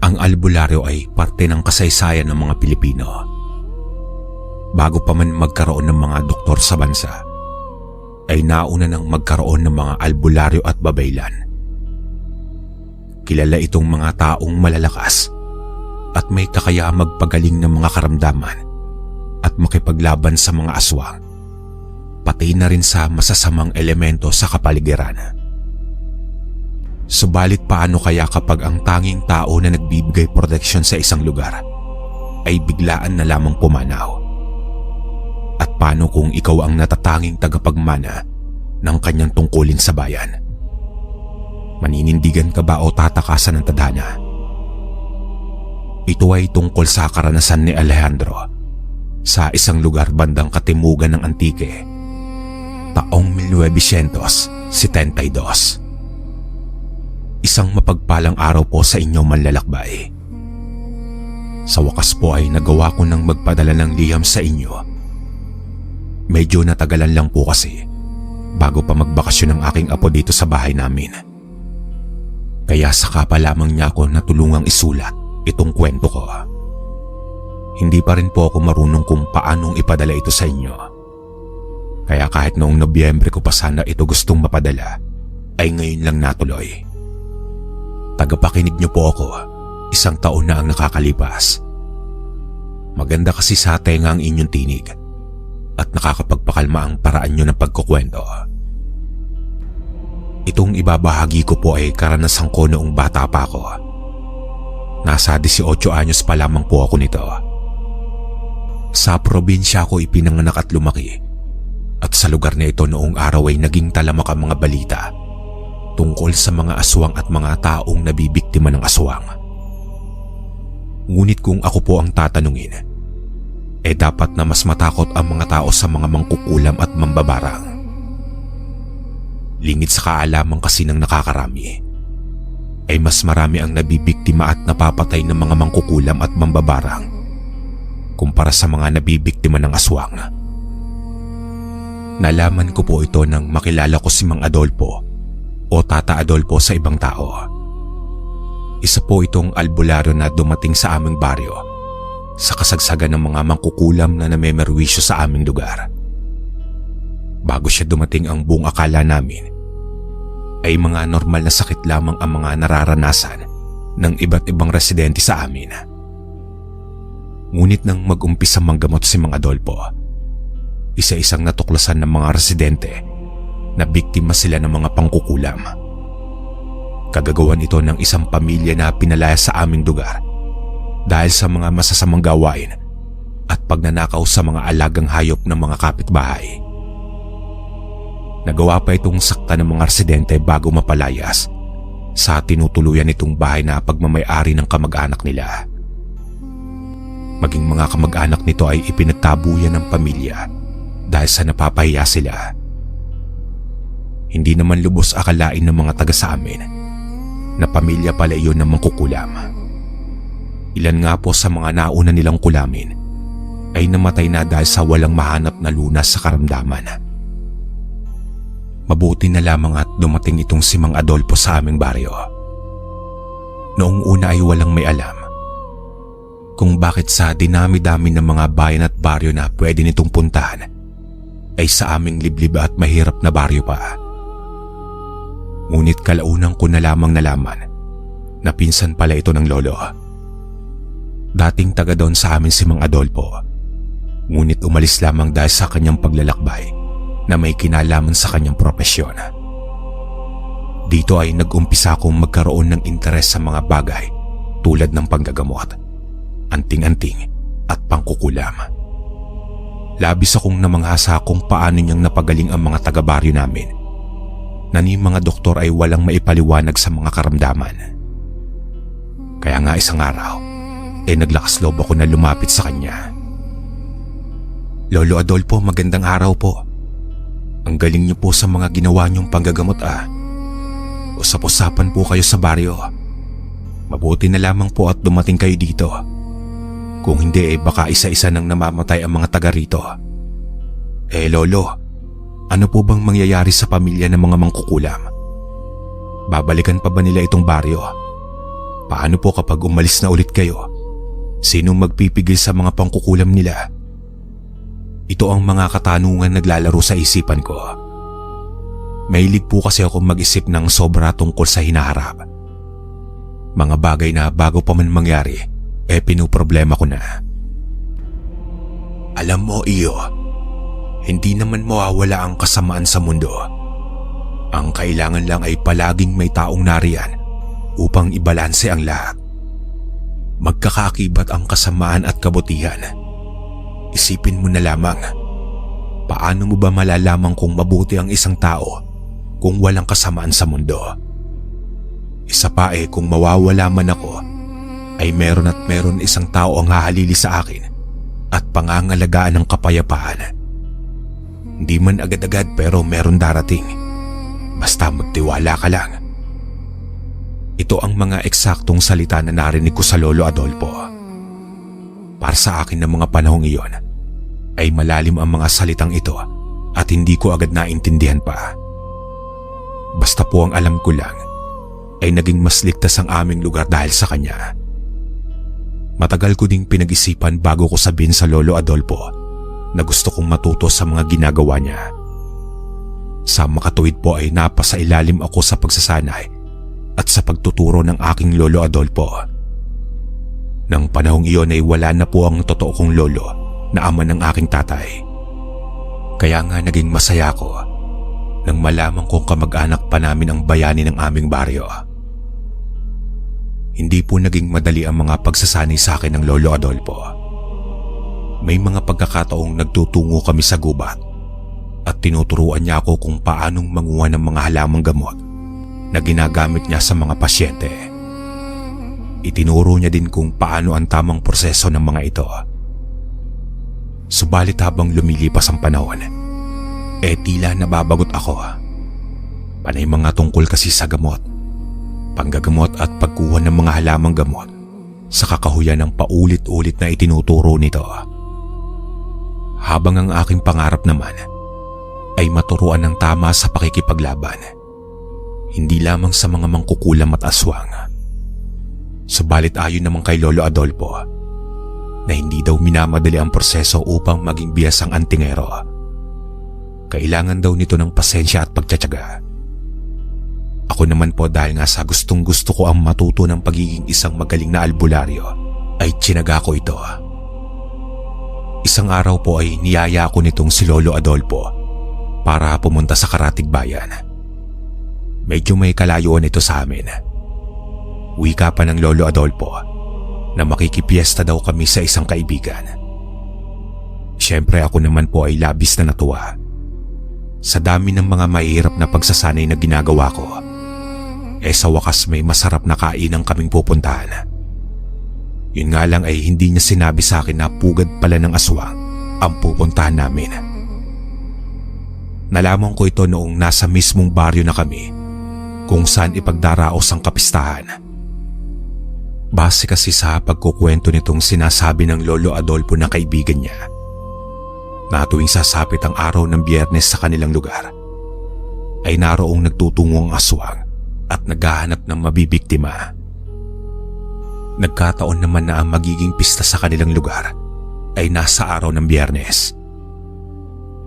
Ang albularyo ay parte ng kasaysayan ng mga Pilipino. Bago pa man magkaroon ng mga doktor sa bansa, ay nauna nang magkaroon ng mga albularyo at babaylan. Kilala itong mga taong malalakas at may kakayahang magpagaling ng mga karamdaman at makipaglaban sa mga aswang, pati na rin sa masasamang elemento sa kapaligiran. Subalit paano kaya kapag ang tanging tao na nagbibigay proteksyon sa isang lugar ay biglaan na lamang pumanaw? At paano kung ikaw ang natatanging tagapagmana ng kanyang tungkulin sa bayan? Maninindigan ka ba o tatakasan ng tadhana? Ito ay tungkol sa karanasan ni Alejandro sa isang lugar bandang katimugan ng Antique, taong 1972. Isang mapagpalang araw po sa inyo manlalakbay. Sa wakas po ay nagawa ko ng magpadala ng liham sa inyo. Medyo natagalan lang po kasi bago pa magbakasyon ang aking apo dito sa bahay namin. Kaya saka pa lamang niya ako natulungang isulat itong kwento ko. Hindi pa rin po ako marunong kung paanong ipadala ito sa inyo. Kaya kahit noong Nobyembre ko pa sana ito gustong mapadala, ay ngayon lang natuloy. Tagapakinig niyo po ako, 1 taon na ang nakakalipas. Maganda kasi sa tenga ang inyong tinig at nakakapagpakalma ang paraan nyo ng pagkukwento. Itong ibabahagi ko po ay karanasan ko noong bata pa ako. Nasa 18 anyos pa lamang po ako nito. Sa probinsya ako ipinanganak at lumaki, at sa lugar na ito noong araw ay naging talamak ang mga balita tungkol sa mga aswang at mga taong nabibiktima ng aswang. Ngunit kung ako po ang tatanungin, dapat na mas matakot ang mga tao sa mga mangkukulam at mambabarang. Lingid sa kaalaman kasi ng nakakarami, ay mas marami ang nabibiktima at napapatay ng mga mangkukulam at mambabarang kumpara sa mga nabibiktima ng aswang. Nalaman ko po ito nang makilala ko si Mang Adolfo o Tata Adolfo sa ibang tao. Isa po itong albularyo na dumating sa aming baryo sa kasagsagan ng mga mangkukulam na namemerwisyo sa aming lugar. Bago siya dumating, ang buong akala namin ay mga normal na sakit lamang ang mga nararanasan ng iba't ibang residente sa amin. Ngunit nang mag-umpisa manggamot si Mang Adolfo, isa-isang natuklasan ng mga residente na biktima sila ng mga pangkukulam. Kagagawan ito ng isang pamilya na pinalaya sa aming lugar dahil sa mga masasamang gawain at pagnanakaw sa mga alagang hayop ng mga kapitbahay. Nagawa pa itong sakta ng mga residente bago mapalayas sa tinutuluyan nitong bahay na pagmamay-ari ng kamag-anak nila. Maging mga kamag-anak nito ay ipinagtabuyan ng pamilya dahil sa napapahiya sila. Hindi naman lubos akalain ng mga taga sa amin na pamilya pala iyon ng mangkukulam. Ilan nga po sa mga nauna nilang kulamin ay namatay na dahil sa walang mahanap na lunas sa karamdaman. Mabuti na lamang at dumating itong si Mang Adolfo sa aming baryo. Noong una ay walang may alam kung bakit sa dinami-dami ng mga bayan at baryo na pwede nitong puntahan ay sa aming liblib at mahirap na baryo pa. Ngunit kalaunan ko na lamang nalaman na pinsan pala ito ng lolo. Dating taga doon sa amin si Mang Adolfo, ngunit umalis lamang dahil sa kanyang paglalakbay na may kinalaman sa kanyang propesyon. Dito ay nag-umpisa akong magkaroon ng interes sa mga bagay tulad ng panggagamot, anting-anting at pangkukulam. Labis akong namanghasa kung paano niyang napagaling ang mga taga-baryo namin na ni mga doktor ay walang maipaliwanag sa mga karamdaman. Kaya nga isang araw, naglakas loob ako na lumapit sa kanya. Lolo Adolfo, magandang araw po. Ang galing niyo po sa mga ginawa niyong panggagamot Usap-usapan po kayo sa baryo. Mabuti na lamang po at dumating kayo dito. Kung hindi baka isa-isa nang namamatay ang mga taga rito. Lolo, ano po bang mangyayari sa pamilya ng mga mangkukulam? Babalikan pa ba nila itong baryo? Paano po kapag umalis na ulit kayo? Sinong magpipigil sa mga pangkukulam nila? Ito ang mga katanungan naglalaro sa isipan ko. Mahilig po kasi ako mag-isip ng sobra tungkol sa hinaharap. Mga bagay na bago pa man mangyari, pinuproblema ko na. Alam mo, Iyo, hindi naman mawawala ang kasamaan sa mundo. Ang kailangan lang ay palaging may taong nariyan upang ibalanse ang lahat. Magkakakibat ang kasamaan at kabutihan. Isipin mo na lamang, paano mo ba malalaman kung mabuti ang isang tao kung walang kasamaan sa mundo? Isa pa kung mawawala man ako, ay meron isang tao ang hahalili sa akin at pangangalagaan ng kapayapaan. Hindi man agad-agad pero meron darating. Basta magtiwala ka lang. Ito ang mga eksaktong salita na narinig ko sa Lolo Adolfo. Para sa akin ng mga panahong iyon, ay malalim ang mga salitang ito at hindi ko agad naintindihan pa. Basta po ang alam ko lang, ay naging mas ligtas ang aming lugar dahil sa kanya. Matagal ko ding pinag-isipan bago ko sabihin sa Lolo Adolfo na gusto kong matuto sa mga ginagawa niya. Sa makatuwid po ay napasailalim ako sa pagsasanay at sa pagtuturo ng aking Lolo Adolfo. Nang panahong iyon ay wala na po ang totoo kong lolo na ama ng aking tatay. Kaya nga naging masaya ko nang malaman kong kamag-anak pa namin ang bayani ng aming baryo. Hindi po naging madali ang mga pagsasanay sa akin ng Lolo Adolfo. May mga pagkakataong nagtutungo kami sa gubat at tinuturuan niya ako kung paanong manguha ng mga halamang gamot na ginagamit niya sa mga pasyente. Itinuro niya din kung paano ang tamang proseso ng mga ito. Subalit habang lumilipas ang panahon, tila nababagot ako. Panay mga tungkol kasi sa gamot, panggagamot at pagkuha ng mga halamang gamot sa kakahuyan ng paulit-ulit na itinuturo nito. Habang ang aking pangarap naman ay maturuan ng tama sa pakikipaglaban, hindi lamang sa mga mangkukulam at aswang. Subalit ayon naman kay Lolo Adolfo na hindi daw minamadali ang proseso upang maging biyas ang antingero. Kailangan daw nito ng pasensya at pagtsatsaga. Ako naman po dahil nga sa gustong gusto ko ang matuto ng pagiging isang magaling na albularyo ay tsinaga ko ito. Isang araw po ay niyaya ko nitong si Lolo Adolfo para pumunta sa Karatig Bayan. Medyo may kalayuan ito sa amin. Wika pa ng Lolo Adolfo na makikipiesta daw kami sa isang kaibigan. Siyempre ako naman po ay labis na natuwa. Sa dami ng mga mahirap na pagsasanay na ginagawa ko, sa wakas may masarap na kainan kaming pupuntahan. Yun nga lang ay hindi niya sinabi sa akin na pugad pala ng aswang ang pupuntahan namin. Nalaman ko ito noong nasa mismong baryo na kami kung saan ipagdaraos ang kapistahan. Base kasi sa pagkukwento nitong sinasabi ng Lolo Adolfo na kaibigan niya, na tuwing sasapit ang araw ng Biyernes sa kanilang lugar, ay naroong nagtutungo ang aswang at naghahanap ng mabibiktima. Nagkataon naman na ang magiging pista sa kanilang lugar ay nasa araw ng Biyernes.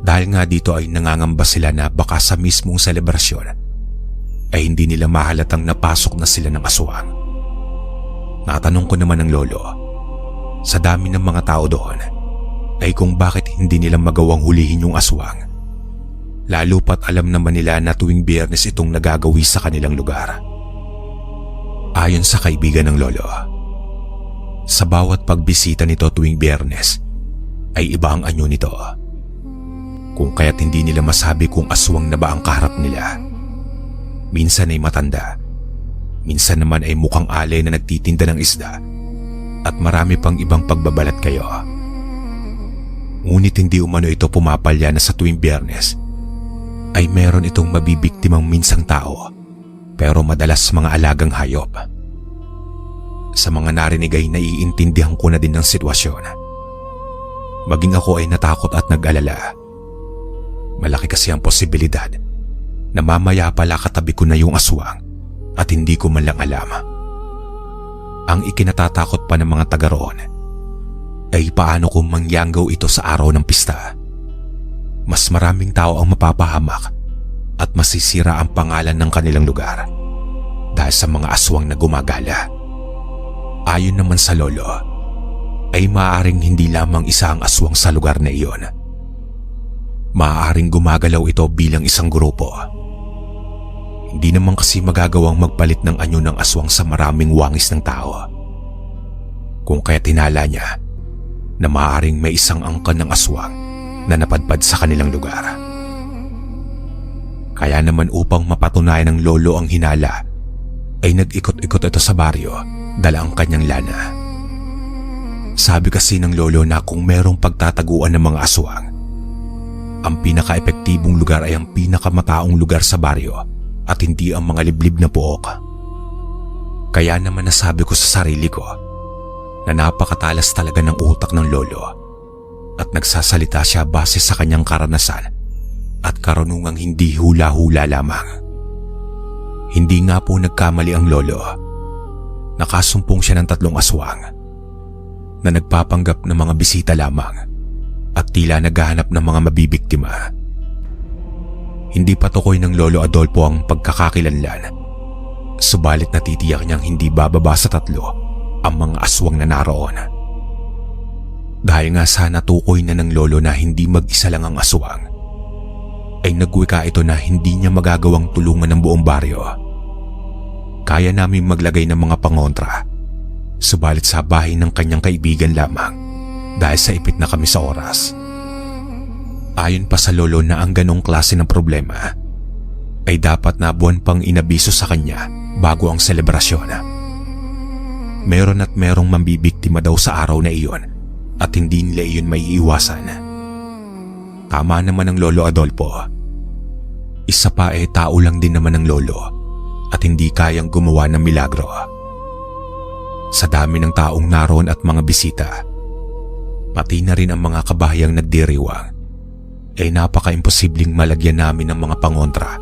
Dahil nga dito ay nangangamba sila na baka sa mismong selebrasyon ay hindi nila mahalatang napasok na sila ng aswang. Natanong ko naman ng lolo, sa dami ng mga tao doon, ay kung bakit hindi nila magawang hulihin yung aswang. Lalo pat alam naman nila na tuwing Biyernes itong nagagawi sa kanilang lugar. Ayon sa kaibigan ng lolo, sa bawat pagbisita nito tuwing Biyernes ay iba ang anyo nito. Kung kaya't hindi nila masabi kung aswang na ba ang kaharap nila. Minsan ay matanda, minsan naman ay mukhang alay na nagtitinda ng isda at marami pang ibang pagbabalat kayo. Ngunit hindi umano ito pumapalya na sa tuwing Biyernes ay meron itong mabibiktimang minsang tao pero madalas mga alagang hayop. Sa mga narinig ay naiintindihan ko na din ang sitwasyon. Maging ako ay natakot at nag-alala. Malaki kasi ang posibilidad na mamaya pala katabi ko na yung aswang at hindi ko man lang alam. Ang ikinatatakot pa ng mga taga roon ay paano kung mangyanggaw ito sa araw ng pista. Mas maraming tao ang mapapahamak at masisira ang pangalan ng kanilang lugar dahil sa mga aswang na gumagala. Ayon naman sa lolo, ay maaaring hindi lamang isa ang aswang sa lugar na iyon. Maaaring gumagalaw ito bilang isang grupo. Hindi naman kasi magagawang magpalit ng anyo ng aswang sa maraming wangis ng tao. Kung kaya tinala niya na maaaring may isang angkan ng aswang na napadpad sa kanilang lugar. Kaya naman upang mapatunayan ng lolo ang hinala, ay nag-ikot-ikot ito sa baryo dala ang kanyang lana. Sabi kasi ng lolo na kung merong pagtataguan ng mga aswang, ang pinaka-epektibong lugar ay ang pinakamataong lugar sa baryo at hindi ang mga liblib na puok. Kaya naman nasabi ko sa sarili ko na napakatalas talaga ng utak ng lolo at nagsasalita siya base sa kanyang karanasan at karunungang hindi hula-hula lamang. Hindi nga po nagkamali ang lolo. Nakasumpong siya ng 3 aswang na nagpapanggap ng mga bisita lamang at tila naghahanap ng mga mabibiktima. Hindi pa tukoy ng Lolo Adolfo ang pagkakakilanlan, subalit natitiyak niyang hindi bababa sa 3 ang mga aswang na naroon. Dahil nga sa natukoy na ng lolo na hindi mag-isa lang ang aswang, ay nagwika ito na hindi niya magagawang tulungan ng buong baryo. Kaya namin maglagay ng mga pangontra, subalit sa bahay ng kanyang kaibigan lamang dahil sa ipit na kami sa oras. Ayon pa sa lolo na ang ganong klase ng problema ay dapat na buwan pang inabiso sa kanya bago ang selebrasyon. Meron at merong mambibiktima daw sa araw na iyon at hindi nila iyon may iiwasan. Tama naman ang Lolo Adolfo. Isa pa tao lang din naman ang lolo at hindi kayang gumawa ng milagro. Sa dami ng taong naroon at mga bisita, pati na rin ang mga kabahayang nagdiriwang, ay napaka-imposibleng malagyan namin ng mga pangontra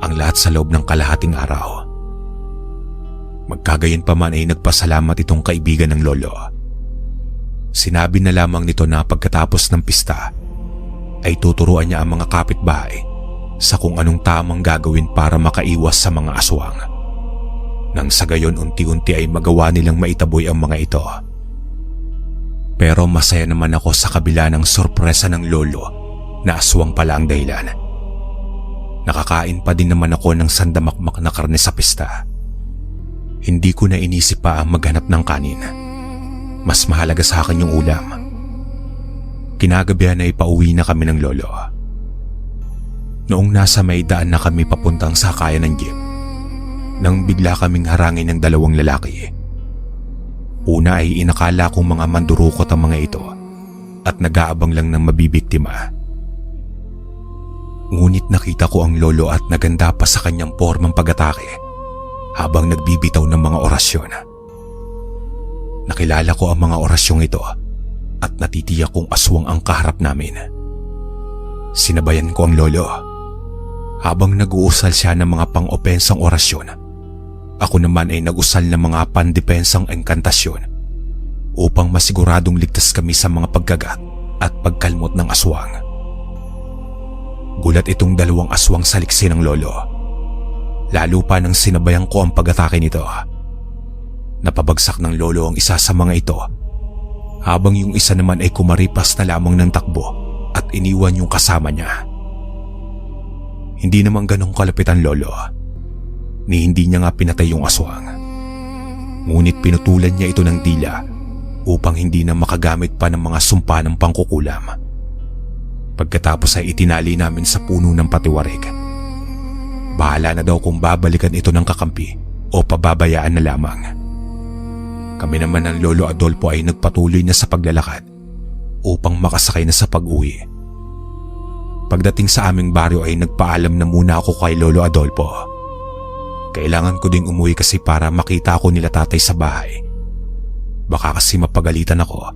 ang lahat sa loob ng kalahating araw. Magkagayon pa man ay nagpasalamat itong kaibigan ng lolo. Sinabi na lamang nito na pagkatapos ng pista ay tuturuan niya ang mga kapitbahay sa kung anong tamang gagawin para makaiwas sa mga aswang. Nang sa gayon unti-unti ay magawa nilang maitaboy ang mga ito. Pero masaya naman ako sa kabila ng sorpresa ng lolo na aswang pala ang dahilan. Nakakain pa din naman ako ng sandamakmak na karne sa pista. Hindi ko na inisip pa ang maghanap ng kanin. Mas mahalaga sa akin yung ulam. Kinagabihan ay pauwi na kami ng lolo. Noong nasa may daan na kami papuntang sakayan ng jeep, nang bigla kaming harangin ng 2 lalaki. Una ay inakala kong mga mandurukot ang mga ito at nag-aabang lang ng mabibiktima. Ngunit nakita ko ang lolo at naganda pa sa kanyang formang pag-atake habang nagbibitaw ng mga orasyon. Nakilala ko ang mga orasyong ito at natitiyak kong aswang ang kaharap namin. Sinabayan ko ang lolo. Habang nag-uusal siya ng mga pang-opensang orasyon, ako naman ay nag-usal ng mga pandepensang engkantasyon upang masiguradong ligtas kami sa mga pagkagat at pagkalmot ng aswang. Gulat itong 2 aswang sa liksi ng lolo. Lalo pa nang sinabayan ko ang pag-atake nito. Napabagsak ng lolo ang isa sa mga ito, habang yung isa naman ay kumaripas na lamang ng takbo at iniwan yung kasama niya. Hindi naman ganong kalapit ang lolo, ni hindi niya nga pinatay yung aswang. Ngunit pinutulan niya ito ng dila upang hindi na makagamit pa ng mga sumpa ng pangkukulam. Pagkatapos ay itinali namin sa puno ng patiwarik. Bahala na daw kung babalikan ito ng kakampi o pababayaan na lamang. Kami naman ng Lolo Adolfo ay nagpatuloy na sa paglalakad upang makasakay na sa pag-uwi. Pagdating sa aming baryo ay nagpaalam na muna ako kay Lolo Adolfo. Kailangan ko ding umuwi kasi para makita ako nila tatay sa bahay. Baka kasi mapagalitan ako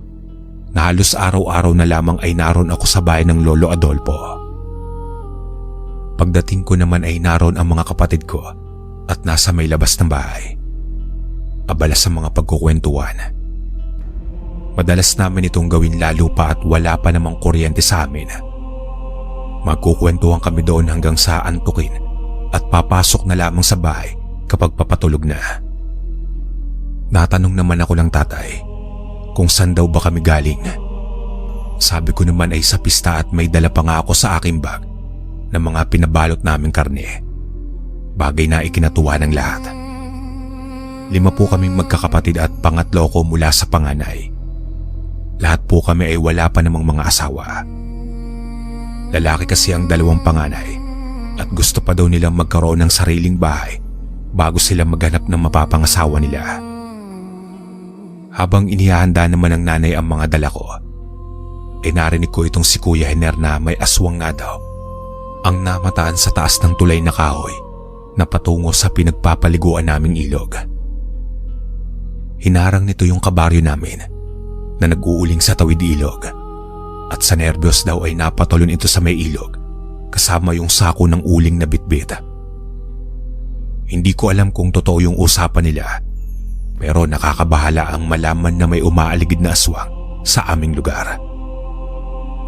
na halos araw-araw na lamang ay naroon ako sa bahay ng Lolo Adolfo. Pagdating ko naman ay naroon ang mga kapatid ko at nasa may labas ng bahay. abala sa mga pagkukwentuhan. Madalas namin itong gawin lalo pa at wala pa namang kuryente sa amin. Magkukwentuhan kami doon hanggang sa antukin at papasok na lamang sa bahay kapag papatulog na. Natanong naman ako ng tatay kung saan daw ba kami galing. Sabi ko naman ay sa pista at may dala pa nga ako sa aking bag ng mga pinabalot naming karne. Bagay na ikinatuwa ng lahat. 5 po kaming magkakapatid at pangatlo ko mula sa panganay. Lahat po kami ay wala pa namang mga asawa. Lalaki kasi ang 2 panganay at gusto pa daw nilang magkaroon ng sariling bahay bago sila maghanap ng mapapangasawa nila. Habang inihahanda naman ng nanay ang mga dala ko, ay narinig ko itong si Kuya Hener na may aswang nga daw ang namataan sa taas ng tulay na kahoy na patungo sa pinagpapaliguan naming ilog. Hinarang nito yung kabaryo namin na nag-uuling sa tawid ilog at sa nerbiyos daw ay napatulon ito sa may ilog kasama yung sako ng uling na bitbit. Hindi ko alam kung totoo yung usapan nila, pero nakakabahala ang malaman na may umaaligid na aswang sa aming lugar.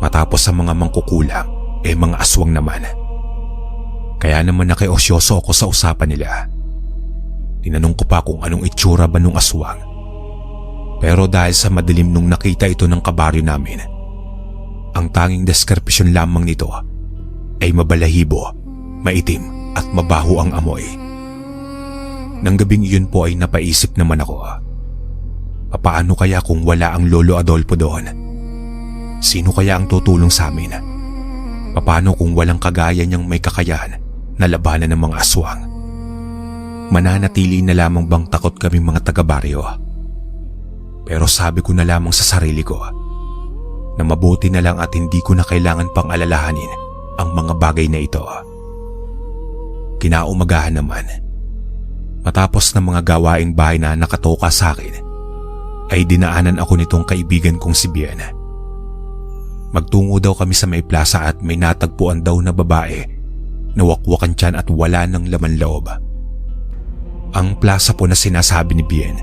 Matapos sa mga mangkukulam, mga aswang naman. Kaya naman nakiosyoso ako sa usapan nila. Tinanong ko pa kung anong itsura ba nung aswang. Pero dahil sa madilim nung nakita ito ng kabaryo namin, ang tanging deskripsyon lamang nito ay mabalahibo, maitim at mabaho ang amoy. Nang gabing iyon po ay napaisip naman ako. Papaano kaya kung wala ang Lolo Adolfo doon? Sino kaya ang tutulong sa amin? Paano kung walang kagaya niyang may kakayahan na labanan ng mga aswang? Mananatili na lamang bang takot kaming mga taga-baryo? Pero sabi ko na lamang sa sarili ko na mabuti na lang at hindi ko na kailangan pang alalahanin ang mga bagay na ito. Kinaumagahan naman, matapos ng mga gawaing bahay na nakatoka sa akin, ay dinaanan ako nitong kaibigan kong si Bien. Magtungo daw kami sa may plaza at may natagpuan daw na babae na wakwakan tiyan at wala ng laman loob. Ang plaza po na sinasabi ni Bien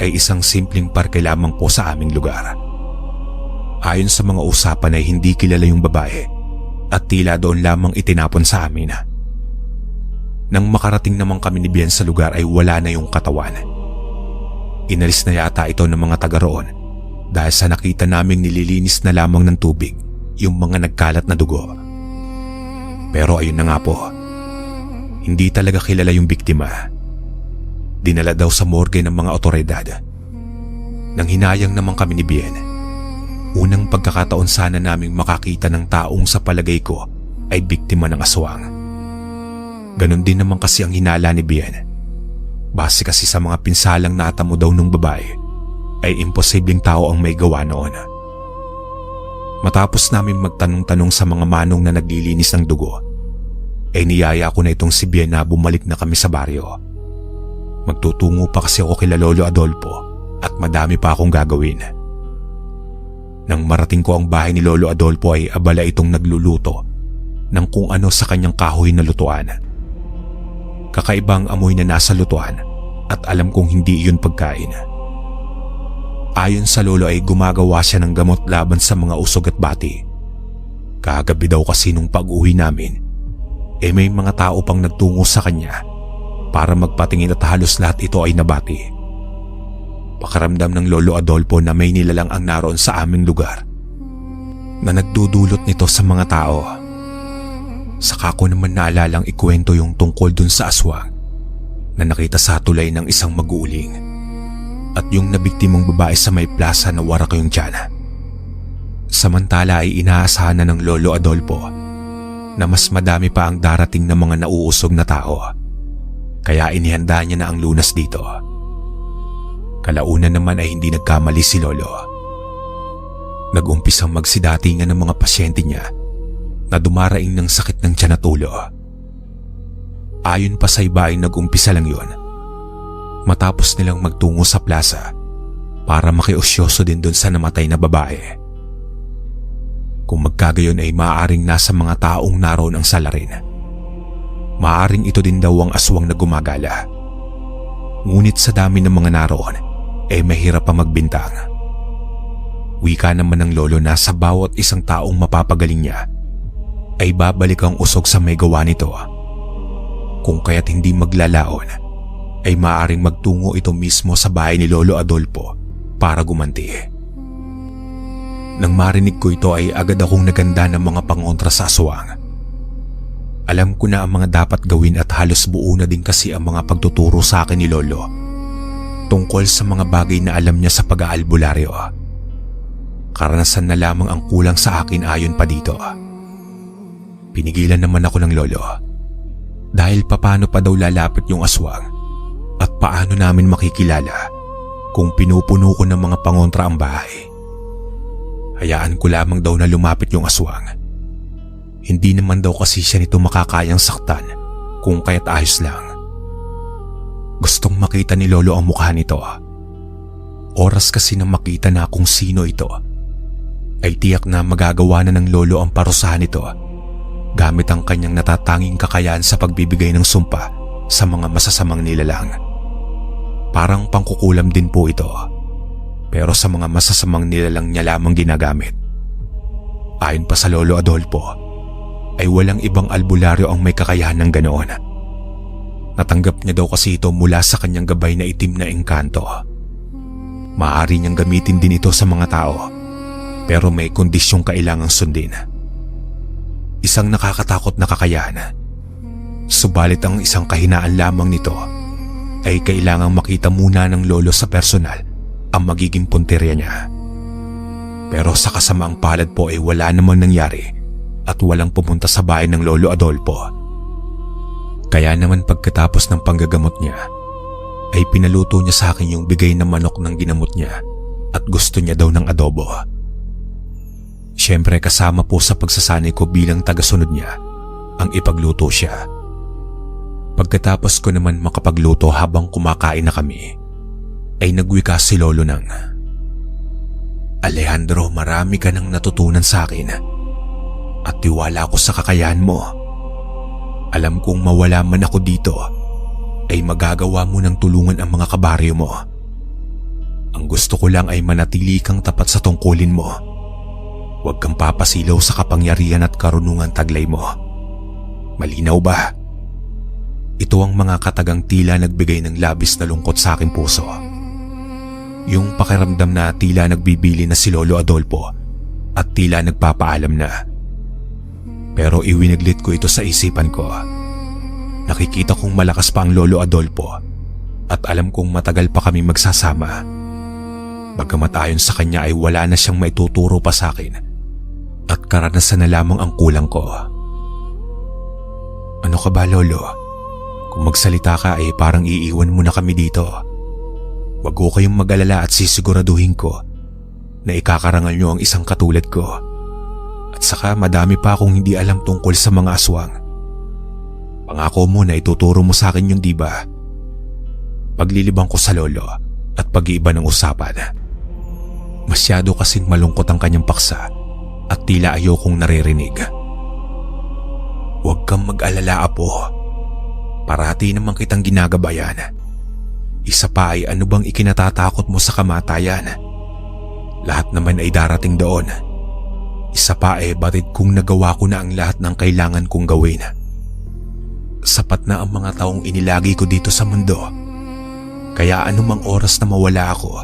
ay isang simpleng parke lamang po sa aming lugar. Ayon sa mga usapan ay hindi kilala yung babae at tila doon lamang itinapon sa amin. Nang makarating naman kami ni Bien sa lugar ay wala na yung katawan. Inalis na yata ito ng mga taga roon dahil sa nakita naming nililinis na lamang ng tubig yung mga nagkalat na dugo. Pero ayun na nga po, hindi talaga kilala yung biktima. Dinala daw sa morgue ng mga otoridad. Nang hinayang naman kami ni Bien, unang pagkakataon sana naming makakita ng taong sa palagay ko ay biktima ng aswang. Ganon din naman kasi ang hinala ni Bien. Base kasi sa mga pinsalang natamo daw ng babae, ay imposibleng tao ang may gawa noon. Matapos namin magtanong-tanong sa mga manong na naglilinis ng dugo, ay niyaya ko na itong si Bien na bumalik na kami sa baryo. Magtutungo pa kasi ako kila Lolo Adolfo at madami pa akong gagawin. Nang marating ko ang bahay ni Lolo Adolfo ay abala itong nagluluto ng kung ano sa kanyang kahoy na lutuan. Kakaibang amoy na nasa lutuan at alam kong hindi iyon pagkain. Ayon sa lolo ay gumagawa siya ng gamot laban sa mga usog at bati. Kagabi daw kasi nung pag-uwi namin, may mga tao pang nagtungo sa kanya para magpatingin at halos lahat ito ay nabati. Pakaramdam ng Lolo Adolfo na may nilalang ang naroon sa aming lugar na nagdudulot nito sa mga tao. Saka ko naman naalalang ikwento yung tungkol dun sa aswang na nakita sa tulay ng isang mag-uuling at yung nabiktimong babae sa may plaza na warak yung tiyan. Samantala ay inaasahan na ng Lolo Adolfo na mas madami pa ang darating na mga nauusog na tao, kaya inihanda niya na ang lunas dito. Kalaunan naman ay hindi nagkamali si Lolo. Nag-umpisang magsidatingan ng mga pasyente niya na dumaraing ng sakit ng tiyan at ulo. Ayon pa sa iba ay nag-umpisa lang yun matapos nilang magtungo sa plaza para makiosyoso din doon sa namatay na babae. Kung magkagayon ay maaaring nasa mga taong naroon ang salarin. Maaaring ito din daw ang aswang na gumagala. Ngunit sa dami ng mga naroon, mahirap pa magbintang. Wika naman ng lolo na sa bawat isang taong mapapagaling niya ay babalik ang usog sa may gawa nito. Kung kaya't hindi maglalaon, ay maaaring magtungo ito mismo sa bahay ni Lolo Adolfo para gumanti. Nang marinig ko ito ay agad akong naganda ng mga pangontra sa aswang. Alam ko na ang mga dapat gawin at halos buo na din kasi ang mga pagtuturo sa akin ni Lolo tungkol sa mga bagay na alam niya sa pag-aalbularyo. Karanasan na lamang ang kulang sa akin ayon pa dito. Pinigilan naman ako ng lolo. Dahil papaano pa daw lalapit yung aswang at paano namin makikilala kung pinupuno ko ng mga pangontra ang bahay. Hayaan ko lamang daw na lumapit yung aswang. Hindi naman daw kasi siya nito makakayang saktan kung kaya't ayos lang. Gustong makita ni lolo ang mukha nito. Oras kasi na makita na kung sino ito ay tiyak na magagawa na ng lolo ang parusahan nito gamit ang kanyang natatanging kakayahan sa pagbibigay ng sumpa sa mga masasamang nilalang. Parang pangkukulam din po ito, pero sa mga masasamang nilalang niya lamang ginagamit. Ayon pa sa Lolo Adolfo, ay walang ibang albularyo ang may kakayahan ng ganoon. Natanggap niya daw kasi ito mula sa kanyang gabay na itim na engkanto. Maaari niyang gamitin din ito sa mga tao, pero may kondisyong kailangang sundin. Isang nakakatakot na kakayahan. Subalit ang isang kahinaan lamang nito ay kailangang makita muna ng lolo sa personal ang magiging punteriya niya. Pero sa kasamaang palad po ay wala namang nangyari at walang pumunta sa bahay ng Lolo Adolfo. Kaya naman pagkatapos ng panggagamot niya ay pinaluto niya sa akin yung bigay na manok ng ginamot niya at gusto niya daw ng adobo. Siyempre kasama po sa pagsasanay ko bilang tagasunod niya ang ipagluto siya. Pagkatapos ko naman makapagluto habang kumakain na kami, ay nagwika si Lolo ng, "Alejandro, marami ka nang natutunan sa akin at tiwala ko sa kakayahan mo. Alam kong mawala man ako dito, ay magagawa mo ng tulungan ang mga kabaryo mo. Ang gusto ko lang ay manatili kang tapat sa tungkulin mo. Huwag kang papasilaw sa kapangyarihan at karunungan taglay mo. Malinaw ba?" Ito ang mga katagang tila nagbigay ng labis na lungkot sa aking puso. Yung pakiramdam na tila nagbibili na si Lolo Adolfo at tila nagpapaalam na. Pero iwinaglit ko ito sa isipan ko. Nakikita kong malakas pa ang Lolo Adolfo at alam kong matagal pa kami magsasama. Bagamat ayon sa kanya ay wala na siyang maituturo pa sa akin at karanasan na lamang ang kulang ko. "Ano ka ba, Lolo? Kung magsalita ka ay parang iiwan mo na kami dito. Wag ko kayong mag-alala at sisiguraduhin ko na ikakarangal nyo ang isang katulad ko. At saka madami pa akong hindi alam tungkol sa mga aswang. Pangako mo na ituturo mo sa akin yung diba?" Paglilibang ko sa lolo at pag-iiba ng usapan. Masyado kasing malungkot ang kanyang paksa at tila ayokong naririnig. "Huwag kang mag-alala, apo. Parati naman kitang ginagabayan. Isa pa ay ano bang ikinatatakot mo sa kamatayan? Lahat naman ay darating doon. Isa pa ay batid kung nagawa ko na ang lahat ng kailangan kong gawin. Sapat na ang mga taong inilagi ko dito sa mundo. Kaya anumang oras na mawala ako,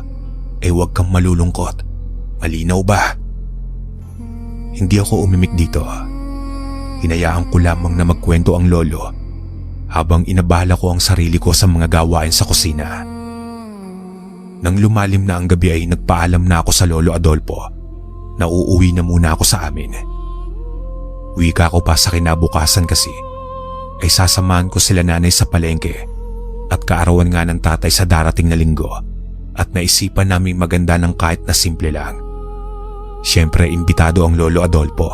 ay huwag kang malulungkot. Malinaw ba?" Hindi ako umimik dito. Hinayaan ko lamang na magkwento ang lolo habang inabala ko ang sarili ko sa mga gawain sa kusina. Nang lumalim na ang gabi ay nagpaalam na ako sa Lolo Adolfo na uuwi na muna ako sa amin. Wika ko pa sa kinabukasan kasi ay sasamahan ko sila nanay sa palengke at kaarawan nga ng tatay sa darating na linggo at naisipan naming maganda ng kahit na simple lang. Siyempre imbitado ang Lolo Adolfo.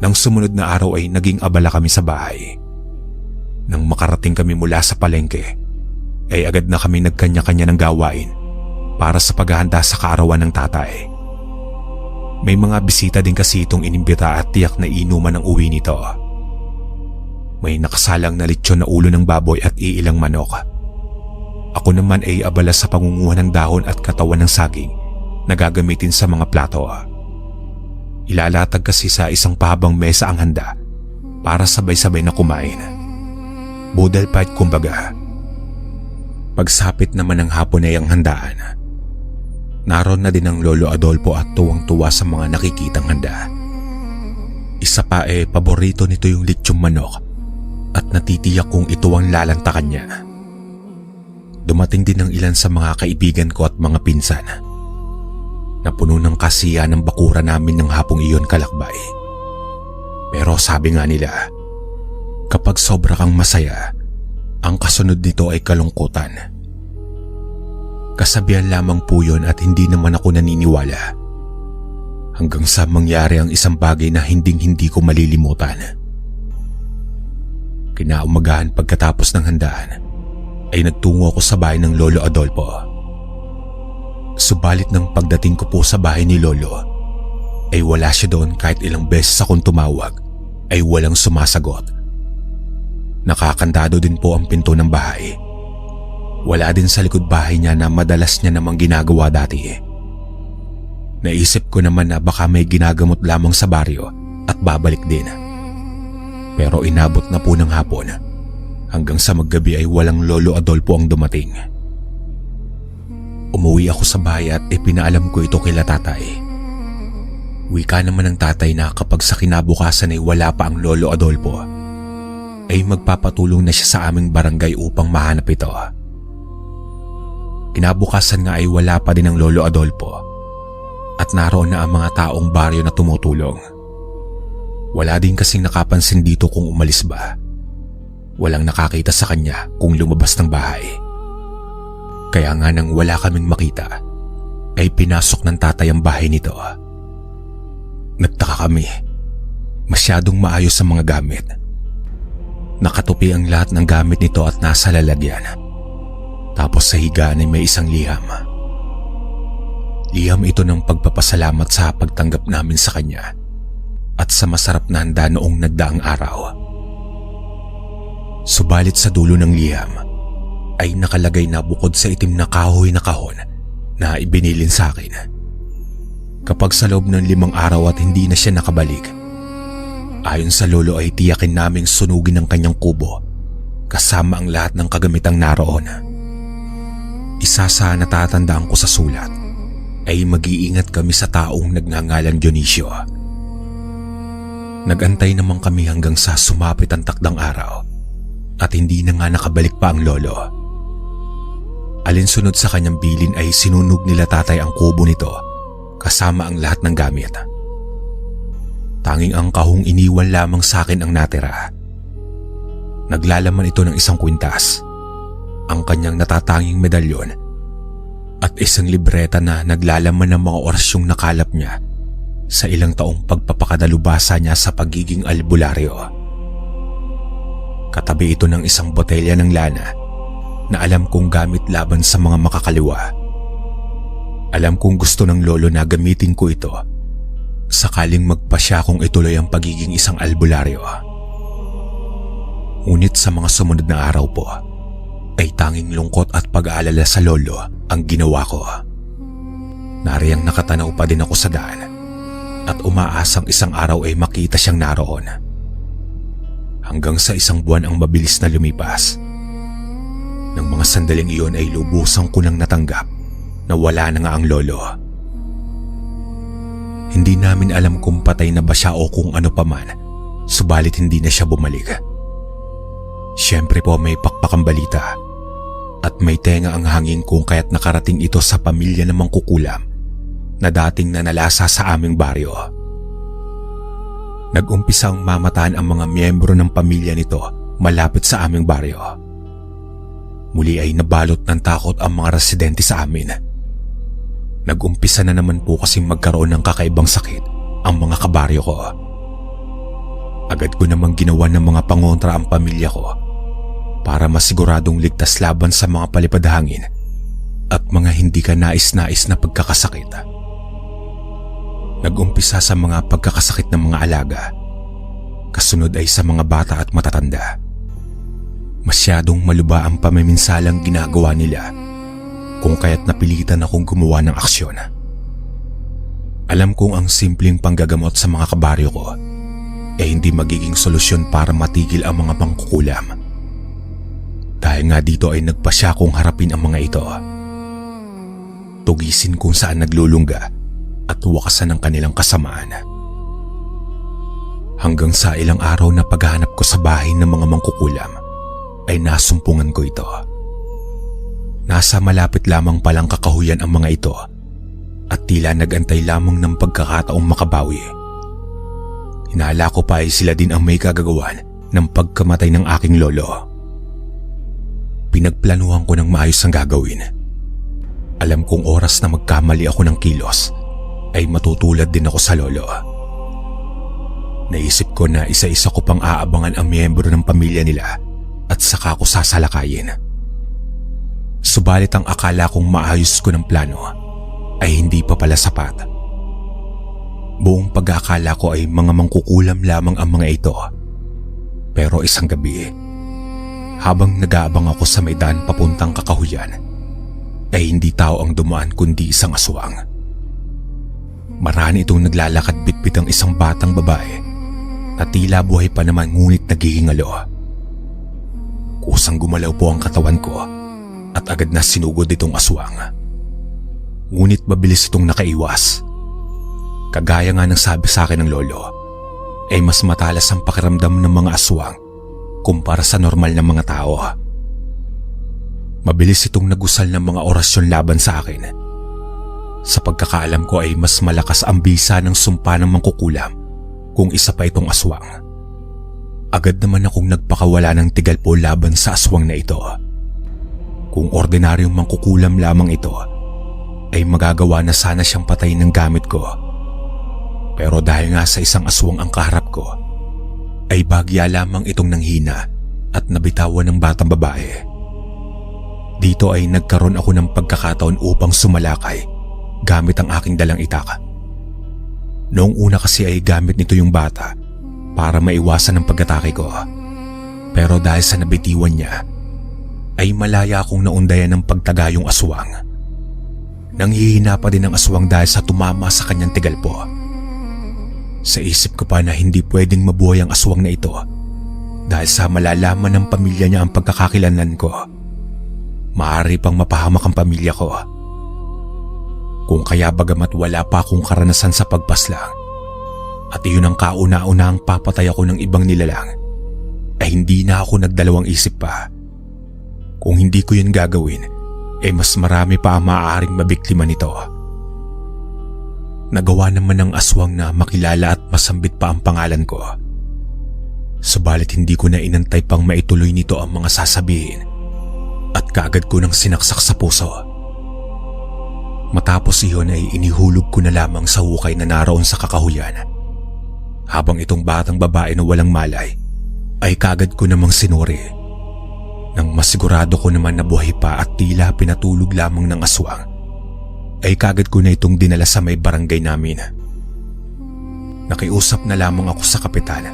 Nang sumunod na araw ay naging abala kami sa bahay. Nang makarating kami mula sa palengke, ay agad na kami nagkanya-kanya ng gawain para sa paghahanda sa kaarawan ng tatay. May mga bisita din kasi itong inimbita at tiyak na inuman ang uwi nito. May nakasalang na lechon na ulo ng baboy at iilang manok Ako naman ay abala sa pangunguha ng dahon at katawan ng saging na gagamitin sa mga plato. Ilalatag kasi sa isang pahabang mesa ang handa para sabay-sabay na kumain. Budal fight kumbaga. Pagsapit naman ng hapon ay ang handaan. Naroon na din ang Lolo Adolfo at tuwang-tuwa sa mga nakikitang handa. Isa pa paborito nito yung litsyong manok at natitiyak kong ito ang lalantakan niya. Dumating din ang ilan sa mga kaibigan ko at mga pinsan. Napuno ng kasiya ng bakura namin ng hapong iyon, kalakbay. Pero sabi nga nila, kapag sobra kang masaya, ang kasunod nito ay kalungkutan. Kasabihan lamang po yun at hindi naman ako naniniwala. Hanggang sa mangyari ang isang bagay na hindi ko malilimutan. Kinaumagahan pagkatapos ng handaan, ay nagtungo ako sa bahay ng Lolo Adolfo. Subalit ng pagdating ko po sa bahay ni Lolo, ay wala siya doon. Kahit ilang beses akong tumawag, ay walang sumasagot. Nakakandado din po ang pinto ng bahay. Wala din sa likod bahay niya na madalas niya namang ginagawa dati. Naisip ko naman na baka may ginagamot lamang sa baryo at babalik din. Pero inabot na po ng hapon, hanggang sa maggabi ay walang Lolo Adolfo ang dumating. Umuwi ako sa bahay at ipinaalam ko ito kila tatay. Wika naman ng tatay na kapag sa kinabukasan ay wala pa ang Lolo Adolfo, ay magpapatulong na siya sa aming barangay upang mahanap ito. Kinabukasan nga ay wala pa din ang Lolo Adolfo at naroon na ang mga taong baryo na tumutulong. Wala din kasing nakapansin dito kung umalis ba. Walang nakakita sa kanya kung lumabas ng bahay. Kaya nga nang wala kaming makita, ay pinasok ng tatay ang bahay nito. Nagtaka kami. Masyadong maayos ang mga gamit. Nakatupi ang lahat ng gamit nito at nasa lalagyan. Tapos sa higaan ay may isang liham. Liham ito ng pagpapasalamat sa pagtanggap namin sa kanya at sa masarap na handa noong nagdaang araw. Subalit sa dulo ng liham ay nakalagay na bukod sa itim na kahoy na kahon na ibinilin sa akin. Kapag sa loob ng 5 araw at hindi na siya nakabalik, ayon sa lolo ay tiyakin naming sunugin ang kanyang kubo kasama ang lahat ng kagamitang naroon. Isa sa natatandaan ko sa sulat ay mag-iingat kami sa taong nagngangalang Dionisio. Nagantay naman kami hanggang sa sumapit ang takdang araw at hindi na nga nakabalik pa ang lolo. Alinsunod sa kanyang bilin ay sinunog nila tatay ang kubo nito kasama ang lahat ng gamit. Tanging ang kahong iniwan lamang sa akin ang natira. Naglalaman ito ng isang kwintas, ang kanyang natatanging medalyon at isang libreta na naglalaman ng mga orasyong nakalap niya sa ilang taong pagpapakadalubhasa niya sa pagiging albularyo. Katabi ito ng isang botelya ng lana na alam kong gamit laban sa mga makakaliwa. Alam kong gusto ng lolo na gamitin ko ito sakaling magpasya kong ituloy ang pagiging isang albularyo. Ngunit sa mga sumunod na araw po, ay tanging lungkot at pag-aalala sa lolo ang ginawa ko. Nariyang nakatanaw pa din ako sa daan at umaasang isang araw ay makita siyang naroon. Hanggang sa isang buwan ang mabilis na lumipas. Nang mga sandaling iyon ay lubusang ko nang natanggap na wala na nga ang lolo. Hindi namin alam kung patay na ba siya o kung ano paman, subalit hindi na siya bumalik. Siyempre po may pakpakang balita at may tenga ang hangin kung kaya't nakarating ito sa pamilya ng mangkukulam na dating nanalasa sa aming baryo. Nag-umpisang mamataan ang mga miyembro ng pamilya nito malapit sa aming baryo. Muli ay nabalot ng takot ang mga residente sa amin. Nag-umpisa na naman po kasing magkaroon ng kakaibang sakit ang mga kabaryo ko. Agad ko namang ginawa ng mga pangontra ang pamilya ko para masiguradong ligtas laban sa mga palipad-hangin at mga hindi ka nais-nais na pagkakasakit. Nag-umpisa sa mga pagkakasakit ng mga alaga, kasunod ay sa mga bata at matatanda. Masyadong maluba ang pamiminsalang ginagawa nila kung kaya't napilitan akong gumawa ng aksyon. Alam kong ang simpleng panggagamot sa mga kabaryo ko ay hindi magiging solusyon para matigil ang mga mangkukulam. Dahil nga dito ay nagpasya kong harapin ang mga ito. Tugisin kung saan naglulungga at wakasan ang kanilang kasamaan. Hanggang sa ilang araw na paghahanap ko sa bahay ng mga mangkukulam ay nasumpungan ko ito. Nasa malapit lamang palang kakahuyan ang mga ito at tila nagantay lamang ng pagkakataong makabawi. Hinala ko pa ay sila din ang may kagagawan ng pagkamatay ng aking lolo. Pinagplanuhan ko ng maayos ang gagawin. Alam kong oras na magkamali ako ng kilos ay matutulad din ako sa lolo. Naisip ko na isa-isa ko pang aabangan ang miyembro ng pamilya nila at saka ko sasalakayin. Subalit ang akala kong maayos ko ng plano ay hindi pa pala sapat. Buong pag-akala ko ay mga mangkukulam lamang ang mga ito. Pero isang gabi, habang nag-aabang ako sa may daan papuntang kakahuyan, ay hindi tao ang dumaan kundi isang aswang. Marami itong naglalakad bitbit ang isang batang babae na tila buhay pa naman ngunit naghihingalo. Kusang gumalaw po ang katawan ko at agad na sinugod itong aswang. Ngunit mabilis itong nakaiwas. Kagaya nga ng sabi sa akin ng lolo, ay mas matalas ang pakiramdam ng mga aswang kumpara sa normal na mga tao. Mabilis itong nagusal ng mga orasyon laban sa akin. Sa pagkakaalam ko ay mas malakas ang bisa ng sumpa ng mangkukulam kung isa pa itong aswang. Agad naman akong nagpakawala ng tigal po laban sa aswang na ito. Kung ordinaryong mangkukulam lamang ito, ay magagawa na sana siyang patayin ng gamit ko. Pero dahil nga sa isang aswang ang kaharap ko, ay bagya lamang itong nanghina at nabitawan ng batang babae. Dito ay nagkaroon ako ng pagkakataon upang sumalakay gamit ang aking dalang itak. Noong una kasi ay gamit nito yung bata para maiwasan ang pag-atake ko. Pero dahil sa nabitiwan niya, ay malaya akong naundayan ng pagtaga yung aswang. Nanghihina pa din ang aswang dahil sa tumama sa kanyang tigal po. Sa isip ko pa na hindi pwedeng mabuhay ang aswang na ito dahil sa malalaman ng pamilya niya ang pagkakakilanlan ko. Maaari pang mapahamak ang pamilya ko. Kung kaya bagamat wala pa akong karanasan sa pagpaslang at iyon ang kauna-unahang papatay ako ng ibang nilalang, ay hindi na ako nagdalawang isip pa. Kung hindi ko yun gagawin, ay mas marami pa ang maaaring mabiktima nito. Nagawa naman ng aswang na makilala at masambit pa ang pangalan ko. Subalit hindi ko na inantay pang maituloy nito ang mga sasabihin at kaagad ko nang sinaksak sa puso. Matapos iyon ay inihulog ko na lamang sa hukay na naroon sa kakahuyan. Habang itong batang babae na walang malay ay kaagad ko namang sinuri. Nang masigurado ko naman na buhay pa at tila pinatulog lamang ng aswang, ay kaagad ko na itong dinala sa may barangay namin. Nakiusap na lamang ako sa kapitan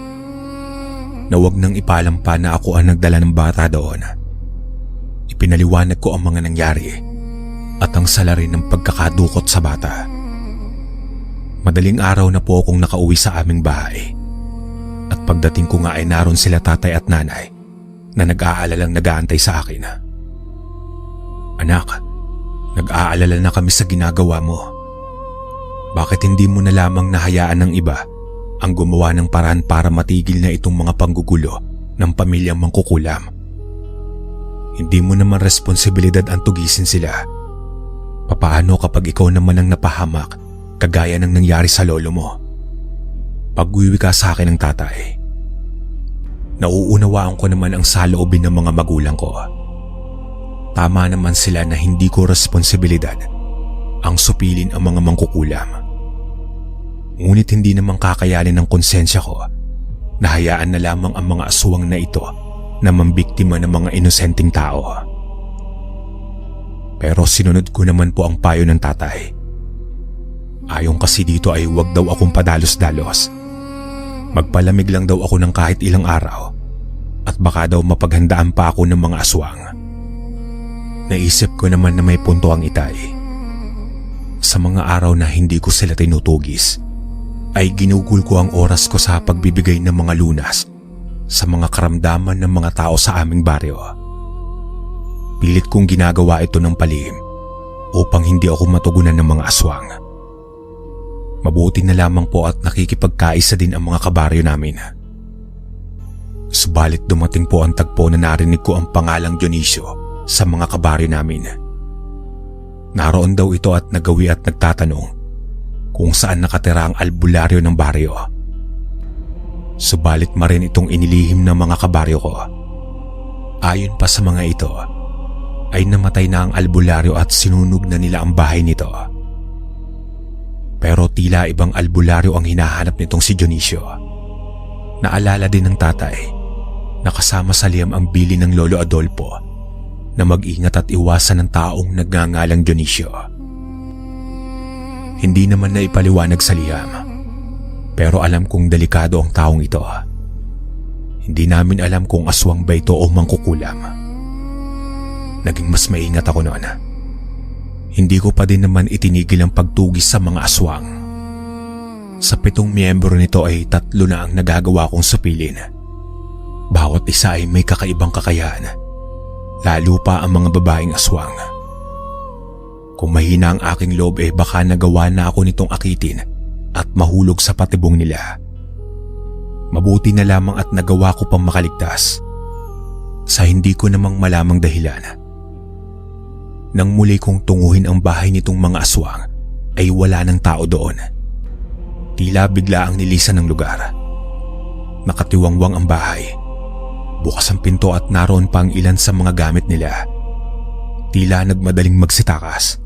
na huwag nang ipalam pa na ako ang nagdala ng bata doon. Ipinaliwanag ko ang mga nangyari at ang sala rin ng pagkakadukot sa bata. Madaling araw na po akong nakauwi sa aming bahay at pagdating ko nga ay naroon sila tatay at nanay na nag-aalalang nag-aantay sa akin. Anak, nag-aalala na kami sa ginagawa mo. Bakit hindi mo na lamang nahayaan ng iba ang gumawa ng paraan para matigil na itong mga panggugulo ng pamilyang mangkukulam? Hindi mo naman responsibilidad ang tugisin sila. Papaano kapag ikaw naman ang napahamak kagaya ng nangyari sa lolo mo? Pagwiwi ka sa akin ng tatay. Nauunawaan ko naman ang saloobin ng mga magulang ko. Tama naman sila na hindi ko responsibilidad ang supilin ang mga mangkukulam. Ngunit hindi naman kakayanin ng konsensya ko na hayaan na lamang ang mga aswang na ito na mambiktima ng mga inosenteng tao. Pero sinunod ko naman po ang payo ng tatay. Ayon kasi dito ay huwag daw akong padalos-dalos. Magpalamig lang daw ako ng kahit ilang araw at baka daw mapaghandaan pa ako ng mga aswang. Naisip ko naman na may punto ang itay. Sa mga araw na hindi ko sila tinutugis, ay ginugol ko ang oras ko sa pagbibigay ng mga lunas sa mga karamdaman ng mga tao sa aming baryo. Pilit kong ginagawa ito ng palihim upang hindi ako matugunan ng mga aswang. Mabuti na lamang po at nakikipagkaisa din ang mga kabaryo namin. Subalit dumating po ang tagpo na narinig ko ang pangalang Dionisio sa mga kabaryo namin. Naroon daw ito at nagawi at nagtatanong kung saan nakatira ang albularyo ng baryo. Subalit marin itong inilihim ng mga kabaryo ko. Ayon pa sa mga ito, ay namatay na ang albularyo at sinunog na nila ang bahay nito. Pero tila ibang albularyo ang hinahanap nitong si Dionisio. Naalala din ng tatay na kasama sa liham ang bili ng Lolo Adolfo na mag-ingat at iwasan ng taong nagngangalang Dionisio. Hindi naman na ipaliwanag sa liham, pero alam kong delikado ang taong ito. Hindi namin alam kung aswang ba ito o mangkukulam. Naging mas maingat ako noon. Hindi ko pa din naman itinigil ang pagtugis sa mga aswang. Sa 7 miyembro nito ay 3 na ang nagagawa kong supilin. Bawat isa ay may kakaibang kakayahan, lalo pa ang mga babaeng aswang. Kung mahina ang aking loob baka nagawa na ako nitong akitin at mahulog sa patibong nila. Mabuti na lamang at nagawa ko pang makaligtas sa hindi ko namang malamang dahilan. Nang muli kong tunguhin ang bahay nitong mga aswang ay wala ng tao doon. Tila bigla ang nilisan ng lugar. Nakatiwangwang ang bahay. Bukas ang pinto at naroon pa ang ilan sa mga gamit nila. Tila nagmadaling magsitakas.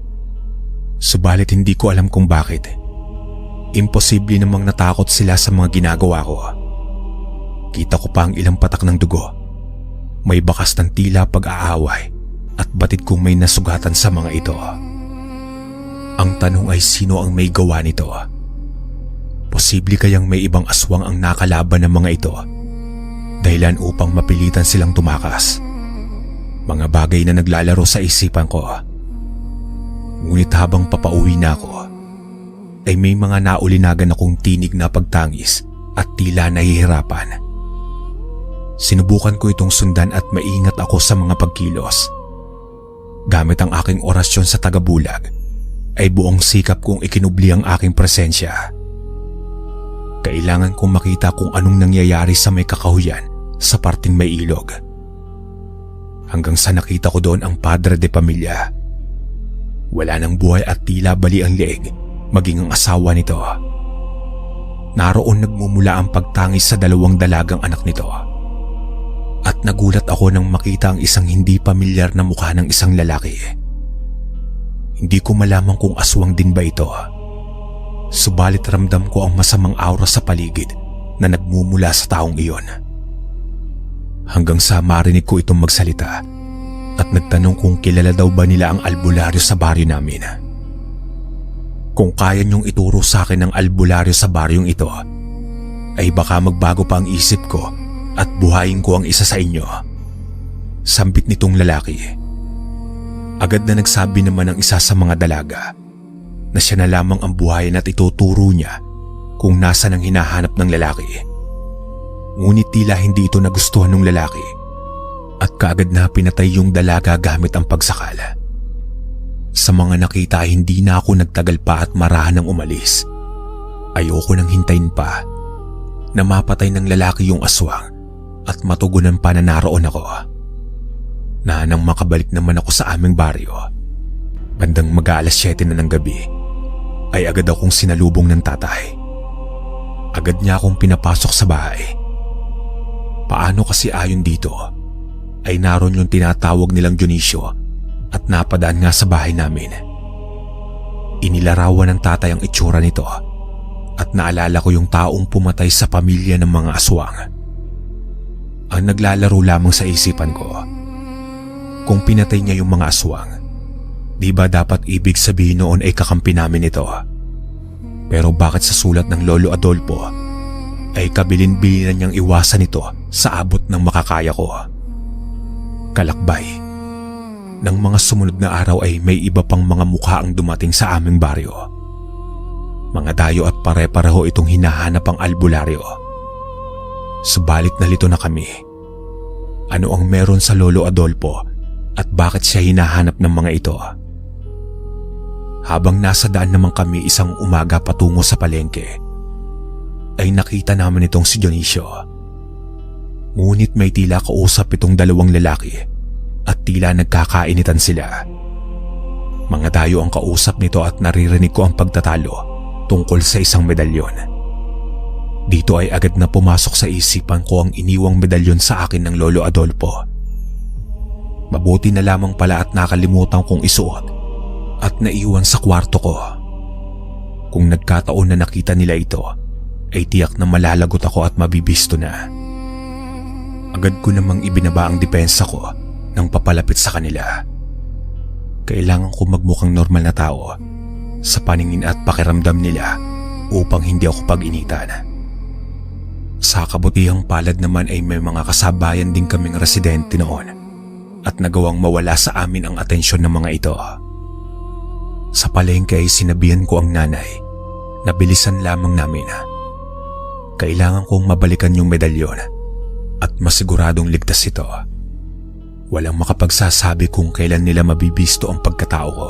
Subalit hindi ko alam kung bakit. Imposible namang natakot sila sa mga ginagawa ko. Kita ko pa ang ilang patak ng dugo. May bakas ng tila pag-aaway at batid kong may nasugatan sa mga ito. Ang tanong ay sino ang may gawa nito? Posible kayang may ibang aswang ang nakalaban ng mga ito, dahilan upang mapilitan silang tumakas. Mga bagay na naglalaro sa isipan ko. Ngunit habang papauwi na ako, ay may mga naulinagan akong tinig na pagtangis at tila nahihirapan. Sinubukan ko itong sundan at maingat ako sa mga pagkilos. Gamit ang aking orasyon sa tagabulag, ay buong sikap kong ikinubli ang aking presensya. Kailangan kong makita kung anong nangyayari sa may kakahuyan sa parting may ilog. Hanggang sa nakita ko doon ang padre de pamilya. Wala nang buhay at tila bali ang leeg, maging ang asawa nito. Naroon nagmumula ang pagtangis sa 2 dalagang anak nito. At nagulat ako nang makita ang isang hindi pamilyar na mukha ng isang lalaki. Hindi ko malaman kung aswang din ba ito. Subalit ramdam ko ang masamang aura sa paligid na nagmumula sa taong iyon. Hanggang sa marinig ko itong magsalita at nagtanong kung kilala daw ba nila ang albularyo sa baryo namin. Kung kaya niyong ituro sa akin ang albularyo sa baryong ito, ay baka magbago pa ang isip ko at buhayin ko ang isa sa inyo. Sambit nitong lalaki. Agad na nagsabi naman ang isa sa mga dalaga na siya na lamang ang buhayin at ituturo niya kung nasan ang hinahanap ng lalaki. Ngunit tila hindi ito nagustuhan ng lalaki at kaagad na pinatay yung dalaga gamit ang pagsakala. Sa mga nakita hindi na ako nagtagal pa at marahan ng umalis. Ayoko nang hintayin pa na mapatay ng lalaki yung aswang at matugunan pa na naroon ako. Na nang makabalik naman ako sa aming baryo, bandang mag-aalas 7 na ng gabi, ay agad akong sinalubong ng tatay. Agad niya akong pinapasok sa bahay. Paano kasi ayon dito, ay naroon yung tinatawag nilang Dionisio at napadaan nga sa bahay namin. Inilarawan ng tatay ang itsura nito at naalala ko yung taong pumatay sa pamilya ng mga aswang. Ang naglalaro lamang sa isipan ko, kung pinatay niya yung mga aswang, di ba dapat ibig sabihin noon ay kakampi namin ito? Pero bakit sa sulat ng Lolo Adolfo ay kabilin-bilinan niyang iwasan ito sa abot ng makakaya ko. Kalakbay, ng mga sumunod na araw ay may iba pang mga mukha ang dumating sa aming baryo. Mga dayo at pare-pareho itong hinahanap ang albularyo. Subalit nalito na kami. Ano ang meron sa Lolo Adolfo at bakit siya hinahanap ng mga ito? Habang nasa daan naman kami isang umaga patungo sa palengke, ay nakita namin itong si Dionisio. Ngunit may tila kausap itong dalawang lalaki at tila nagkakainitan sila. Mga dayo ang kausap nito at naririnig ko ang pagtatalo tungkol sa isang medalyon. Dito ay agad na pumasok sa isipan ko ang iniwang medalyon sa akin ng Lolo Adolfo. Mabuti na lamang pala at nakalimutan kong isuot at naiwan sa kwarto ko. Kung nagkataon na nakita nila ito, ay tiyak na malalagot ako at mabibisto na. Agad ko namang ibinaba ang depensa ko nang papalapit sa kanila. Kailangan ko magmukhang normal na tao sa paningin at pakiramdam nila upang hindi ako pag-initan. Sa kabutihang palad naman ay may mga kasabayan din kaming residente noon at nagawang mawala sa amin ang atensyon ng mga ito. Sa palengke ay sinabihan ko ang nanay na bilisan lamang namin. Kailangan kong mabalikan yung medalyon at masiguradong ligtas ito. Walang makapagsasabi kung kailan nila mabibisto ang pagkatao ko.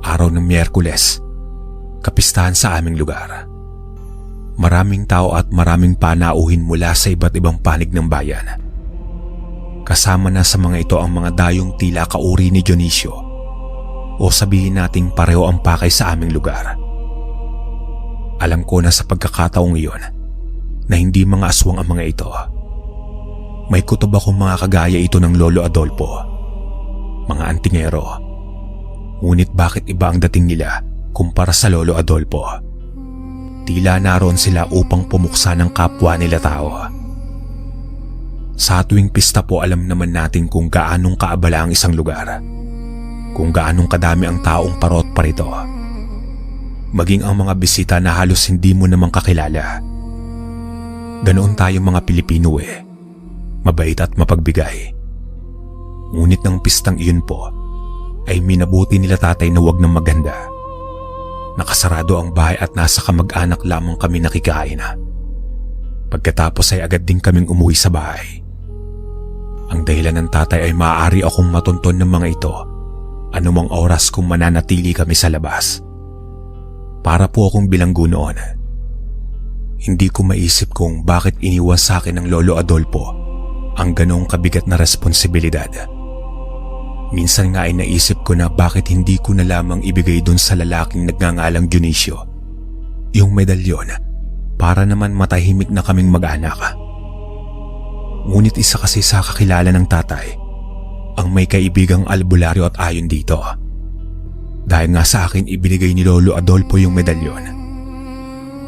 Araw ng Miyerkules, kapistahan sa aming lugar. Maraming tao at maraming panauhin mula sa iba't ibang panig ng bayan. Kasama na sa mga ito ang mga dayong tila kauri ni Dionisio o sabihin nating pareho ang pakay sa aming lugar. Alam ko na sa pagkakataong iyon na hindi mga aswang ang mga ito. May kutob akong mga kagaya ito ng Lolo Adolfo, mga antingero. Ngunit bakit iba ang dating nila kumpara sa Lolo Adolfo? Tila naroon sila upang pumuksa ng kapwa nila tao. Sa tuwing pista po alam naman natin kung gaanong kaabala ang isang lugar, kung gaanong kadami ang taong parot parito. Maging ang mga bisita na halos hindi mo namang kakilala. Ganoon tayo mga Pilipino mabait at mapagbigay. Ngunit ng pistang iyon po ay minabuti nila tatay na wag ng maganda. Nakasarado ang bahay at nasa kamag-anak lamang kami nakikain. Pagkatapos ay agad din kaming umuwi sa bahay. Ang dahilan ng tatay ay maaari akong matunton ng mga ito anumang oras kung mananatili kami sa labas. Para po akong bilanggo noon. Hindi ko maisip kung bakit iniwan sa akin ng Lolo Adolfo ang ganong kabigat na responsibilidad. Minsan nga ay naisip ko na bakit hindi ko na lamang ibigay dun sa lalaking nagngangalang Dionisio yung medalyon para naman matahimik na kaming mag-anak. Ngunit isa kasi sa kakilala ng tatay ang may kaibigang albularyo at ayon dito. Dahil nga sa akin ibinigay ni Lolo Adolfo yung medalyon.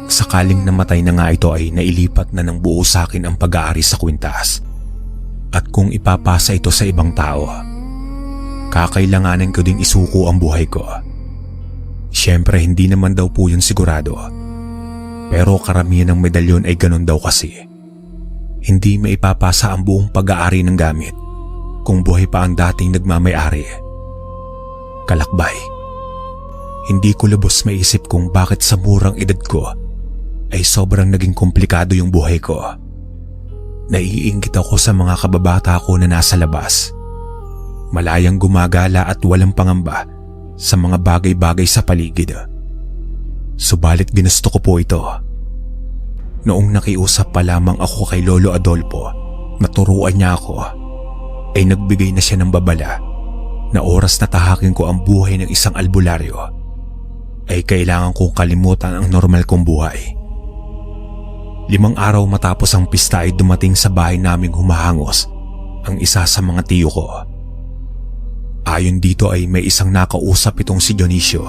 Sakaling namatay na nga ito ay nailipat na ng buo sa akin ang pag-aari sa kwintas. At kung ipapasa ito sa ibang tao, kakailanganin ko ding isuko ang buhay ko. Siyempre hindi naman daw po yun sigurado. Pero karamihan ng medalyon ay ganun daw kasi. Hindi maipapasa ang buong pag-aari ng gamit kung buhay pa ang dating nagmamay-ari. Kalakbay, hindi ko lubos maisip kung bakit sa murang edad ko ay sobrang naging komplikado yung buhay ko. Naiinggit ako sa mga kababata ko na nasa labas. Malayang gumagala at walang pangamba sa mga bagay-bagay sa paligid. Subalit ginusto ko po ito. Noong nakiusap pa lamang ako kay Lolo Adolfo na turuan niya ako, ay nagbigay na siya ng babala na oras na tahakin ko ang buhay ng isang albularyo ay kailangan kong kalimutan ang normal kong buhay. 5 araw matapos ang pista ay dumating sa bahay naming humahangos ang isa sa mga tiyo ko. Ayon dito ay may isang nakausap itong si Dionisio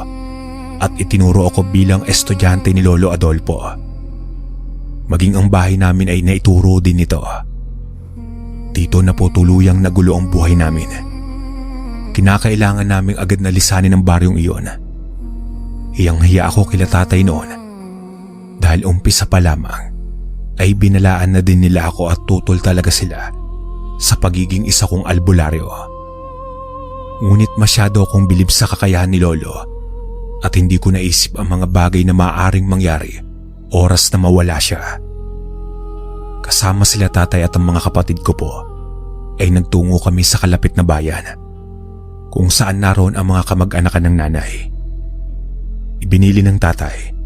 at itinuro ako bilang estudyante ni Lolo Adolfo. Maging ang bahay namin ay naituro din nito. Dito na po tuluyang nagulo ang buhay namin. Kinakailangan naming agad na lisanin ang baryong iyon. Hiyang-hiya ako kila tatay noon dahil Dahil umpisa pa lamang ay binalaan na din nila ako at tutol talaga sila sa pagiging isa kong albularyo. Ngunit masyado akong bilib sa kakayahan ni Lolo at hindi ko naisip ang mga bagay na maaaring mangyari oras na mawala siya. Kasama sila tatay at ang mga kapatid ko po ay nagtungo kami sa kalapit na bayan kung saan naroon ang mga kamag-anakan ng nanay. Ibinili ng tatay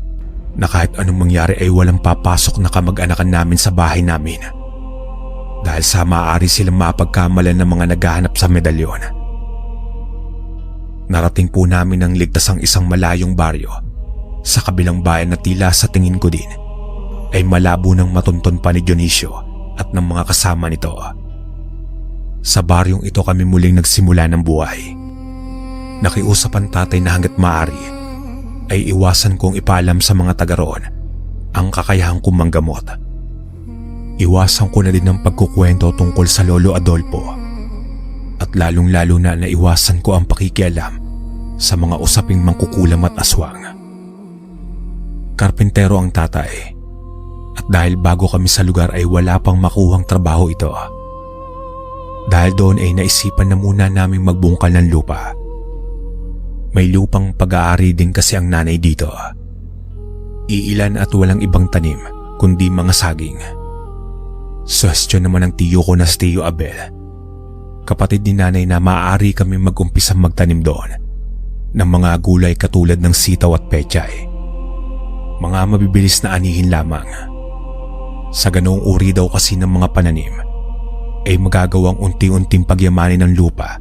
na kahit anong mangyari ay walang papasok na kamag-anakan namin sa bahay namin dahil sa maaari silang mapagkamalan ng mga naghahanap sa medalyon. Narating po namin ang ligtas ang isang malayong baryo sa kabilang bayan na tila sa tingin ko din ay malabo ng matunton pa ni Dionisio at ng mga kasama nito. Sa baryong ito kami muling nagsimula ng buhay. Nakiusap ang tatay na hanggat maaari ay iwasan kong ipaalam sa mga taga roon ang kakayahan kong manggamot. Iwasan ko na din ang pagkukwento tungkol sa Lolo Adolfo at lalong-lalo na iwasan ko ang pakikialam sa mga usaping mangkukulam at aswang. Karpintero ang tatay at dahil bago kami sa lugar ay wala pang makuhang trabaho ito. Dahil doon ay naisipan na muna naming magbungkal ng lupa. May lupang pag-aari din kasi ang nanay dito. Iilan at walang ibang tanim kundi mga saging. Suwestyon naman ng tiyo ko na si Tio Abel, kapatid ni nanay, na maaari kami mag-umpisang magtanim doon ng mga gulay katulad ng sitaw at pechay. Mga mabibilis na anihin lamang. Sa ganoong uri daw kasi ng mga pananim ay magagawang unti-unting pagyamanin ng lupa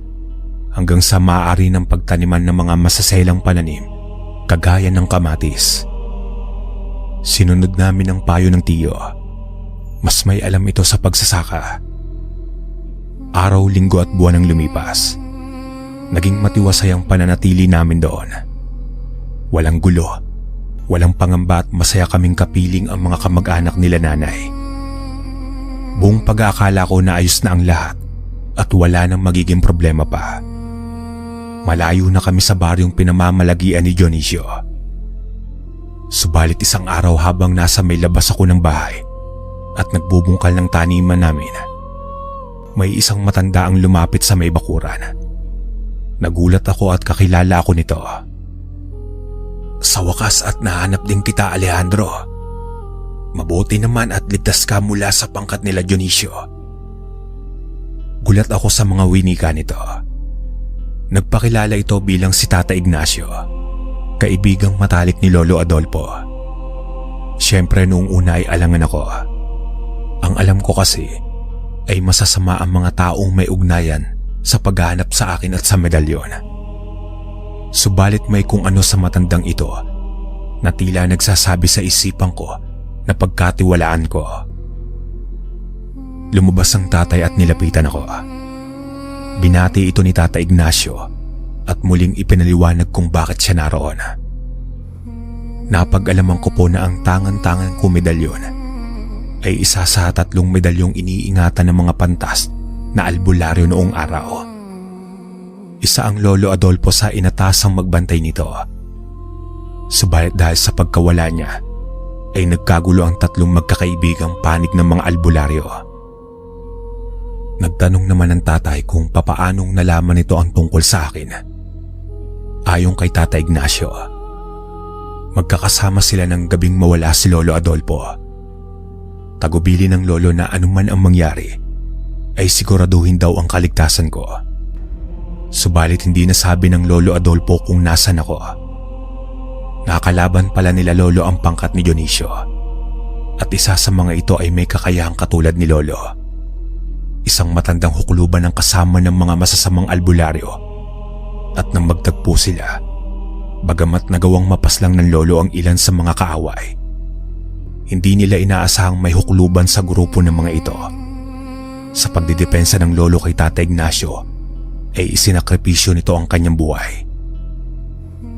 hanggang sa maaari ng pagtaniman ng mga masaselang pananim kagaya ng kamatis. Sinunod namin ang payo ng tiyo. Mas may alam ito sa pagsasaka. Araw, linggo at buwan ang lumipas. Naging matiwasay ang pananatili namin doon. Walang gulo, walang pangamba at masaya kaming kapiling ang mga kamag-anak nila nanay. Buong pag-aakala ko na ayos na ang lahat at wala nang magiging problema pa. Malayo na kami sa baryong pinamamalagian ni Dionisio. Subalit isang araw habang nasa may labas ako ng bahay at nagbubungkal ng taniman namin, may isang matanda ang lumapit sa may bakuran. Nagulat ako at kakilala ako nito. "Sa wakas at nahanap din kita, Alejandro. Mabuti naman at ligtas ka mula sa pangkat nila Dionisio." Gulat ako sa mga winika nito. Nagpakilala ito bilang si Tata Ignacio, kaibigang matalik ni Lolo Adolfo. Siyempre noong una ay alangan ako. Ang alam ko kasi ay masasama ang mga taong may ugnayan sa paghahanap sa akin at sa medalyon. Subalit may kung ano sa matandang ito na tila nagsasabi sa isipan ko na pagkatiwalaan ko. Lumabas ang tatay at nilapitan ako. Binati ito ni Tata Ignacio at muling ipinaliwanag kung bakit siya naroon. Napag-alaman ko po na ang tangan-tangan ko medalyon ay isa sa 3 medalyong iniingatan ng mga pantas na albularyo noong araw. Isa ang Lolo Adolfo sa inatasang magbantay nito. Subalit dahil sa pagkawala niya ay nagkagulo ang 3 magkakaibigang panig ng mga albularyo. Nagtanong naman ang tatay kung papaanong nalaman nito ang tungkol sa akin. Ayon kay Tata Ignacio, magkakasama sila ng gabing mawala si Lolo Adolfo. Tagubili ng lolo na anuman ang mangyari ay siguraduhin daw ang kaligtasan ko. Subalit hindi nasabi ng Lolo Adolfo kung nasan ako. Nakalaban pala nila Lolo ang pangkat ni Dionisio at isa sa mga ito ay may kakayahang katulad ni Lolo. Isang matandang hukluban ng kasama ng mga masasamang albularyo at nang magtagpo sila, bagamat nagawang mapaslang ng Lolo ang ilan sa mga kaaway, hindi nila inaasahang may hukluban sa grupo ng mga ito. Sa pagdidepensa ng Lolo kay Tata Ignacio ay isinakripisyo nito ang kanyang buhay.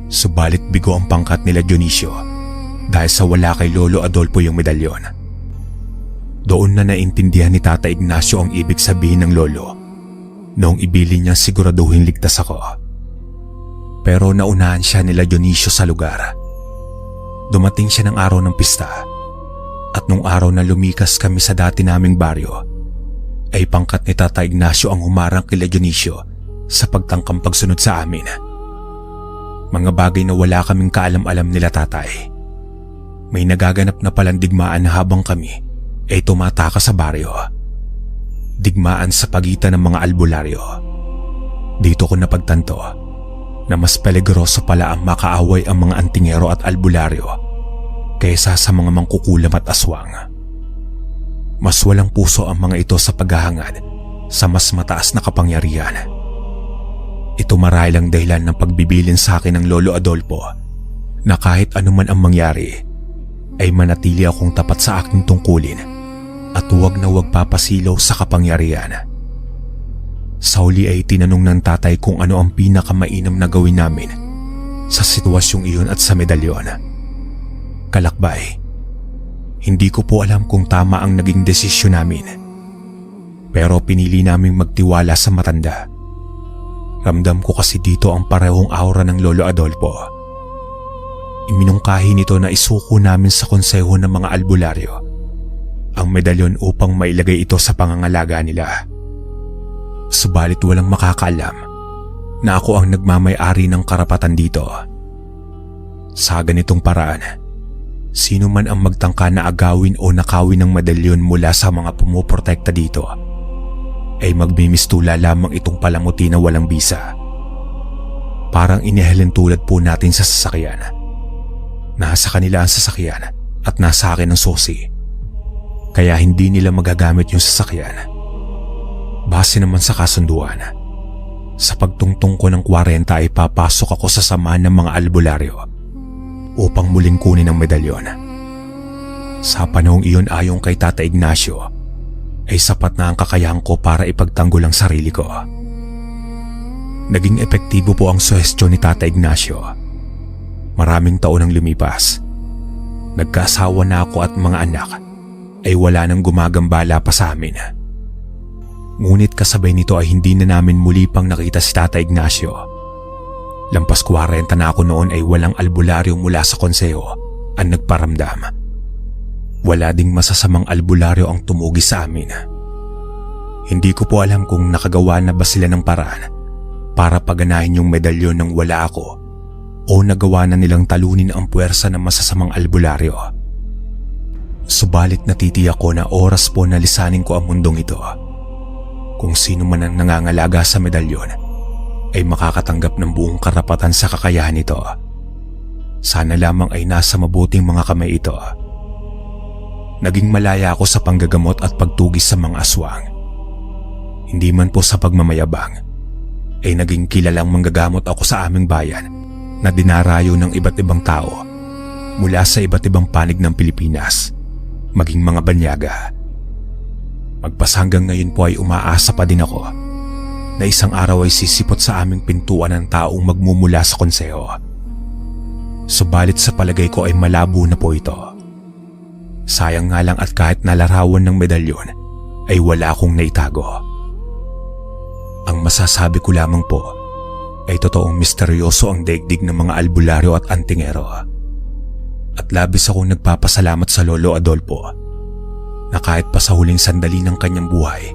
Subalit bigo ang pangkat nila Dionisio dahil sa wala kay Lolo Adolfo yung medalyon. Doon na naintindihan ni Tata Ignacio ang ibig sabihin ng Lolo noong ibili niya siguraduhin ligtas ako. Pero naunahan siya nila Dionisio sa lugar. Dumating siya ng araw ng pista At nung araw na lumikas kami sa dati naming baryo, ay pangkat ni Tata Ignacio ang humarang kila Dionisio sa pagtangkang pagsunod sa amin. Mga bagay na wala kaming kaalam-alam nila tatay. May nagaganap na palang digmaan habang kami ay tumataka sa baryo. Digmaan sa pagitan ng mga albularyo. Dito ko napagtanto na mas peligroso pala ang makaaway ang mga antingero at albularyo kaysa sa mga mangkukulam at aswang. Mas walang puso ang mga ito sa paghahangad sa mas mataas na kapangyarihan. Ito marahil ang dahilan ng pagbibilin sa akin ng Lolo Adolfo na kahit anuman ang mangyari ay manatili akong tapat sa aking tungkulin at huwag na huwag papasilaw sa kapangyarihan. Sa huli ay tinanong ng tatay kung ano ang pinakamainam na gawin namin sa sitwasyong iyon at sa medalyon. Kalakbay, hindi ko po alam kung tama ang naging desisyon namin. Pero pinili naming magtiwala sa matanda. Ramdam ko kasi dito ang parehong aura ng Lolo Adolfo. Iminungkahi nito na isuko namin sa konseho ng mga albularyo ang medalyon upang mailagay ito sa pangangalaga nila. Subalit walang makakaalam na ako ang nagmamay-ari ng karapatan dito. Sa ganitong paraan, sino man ang magtangka na agawin o nakawin ng medalyon mula sa mga pumuprotekta dito ay magmimistula lamang itong palamuti na walang bisa. Parang inihalin tulad po natin sa sasakyan. Nasa kanila ang sasakyan at nasa akin ang susi. Kaya hindi nila magagamit yung sasakyan. Base naman sa kasunduan, sa pagtungtong ko ng 40 ay papasok ako sa samahan ng mga albularyo upang muling kunin ang medalyon. Sa panahong iyon ayon kay Tata Ignacio, ay sapat na ang kakayahan ko para ipagtanggol ang sarili ko. Naging epektibo po ang suhestyon ni Tata Ignacio. Maraming taon ang lumipas. Nagkaasawa na ako at mga anak ay wala nang gumagambala pa sa amin. Ngunit kasabay nito ay hindi na namin muli pang nakita si Tata Ignacio. Lampas 40 na ako noon ay walang albularyo mula sa konseho ang nagparamdam. Wala ding masasamang albularyo ang tumugi sa amin. Hindi ko po alam kung nakagawa na ba sila ng paraan para paganahin yung medalyon nang wala ako o nagawa na nilang talunin ang puwersa ng masasamang albularyo. Subalit natitiyak ko na oras po na lisanin ko ang mundong ito. Kung sino man ang nangangalaga sa medalyon ay makakatanggap ng buong karapatan sa kakayahan nito. Sana lamang ay nasa mabuting mga kamay ito. Naging malaya ako sa panggagamot at pagtugis sa mga aswang. Hindi man po sa pagmamayabang, ay naging kilalang manggagamot ako sa aming bayan na dinarayo ng iba't ibang tao mula sa iba't ibang panig ng Pilipinas, maging mga banyaga. Magpas hanggang ngayon po ay umaasa pa din ako na isang araw ay sisipot sa aming pintuan ng taong magmumula sa konseho. Subalit sa palagay ko ay malabo na po ito. Sayang nga lang at kahit nalarawan ng medalyon ay wala akong naitago. Ang masasabi ko lamang po ay totoong misteryoso ang daigdig ng mga albularyo at antingero. At labis akong nagpapasalamat sa Lolo Adolfo na kahit pa sa huling sandali ng kanyang buhay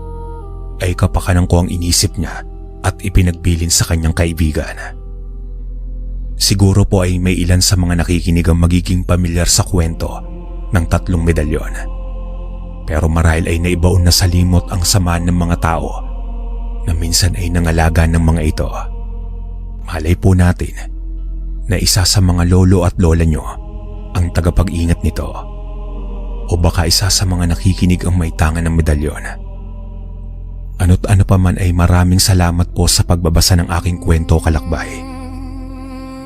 ay kapakanan ko ang inisip niya at ipinagbilin sa kanyang kaibigan. Siguro po ay may ilan sa mga nakikinig ang magiging pamilyar sa kwento ng 3 medalyon. Pero marahil ay naibaon na sa limot ang samaan ng mga tao na minsan ay nangalaga ng mga ito. Malay po natin na isa sa mga lolo at lola nyo ang tagapag-ingat nito. O baka isa sa mga nakikinig ang may tangan ng medalyon. Ano't ano pa man ay maraming salamat po sa pagbabasa ng aking kwento, kalakbay.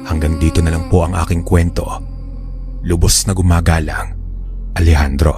Hanggang dito na lang po ang aking kwento. Lubos na gumagalang, Alejandro.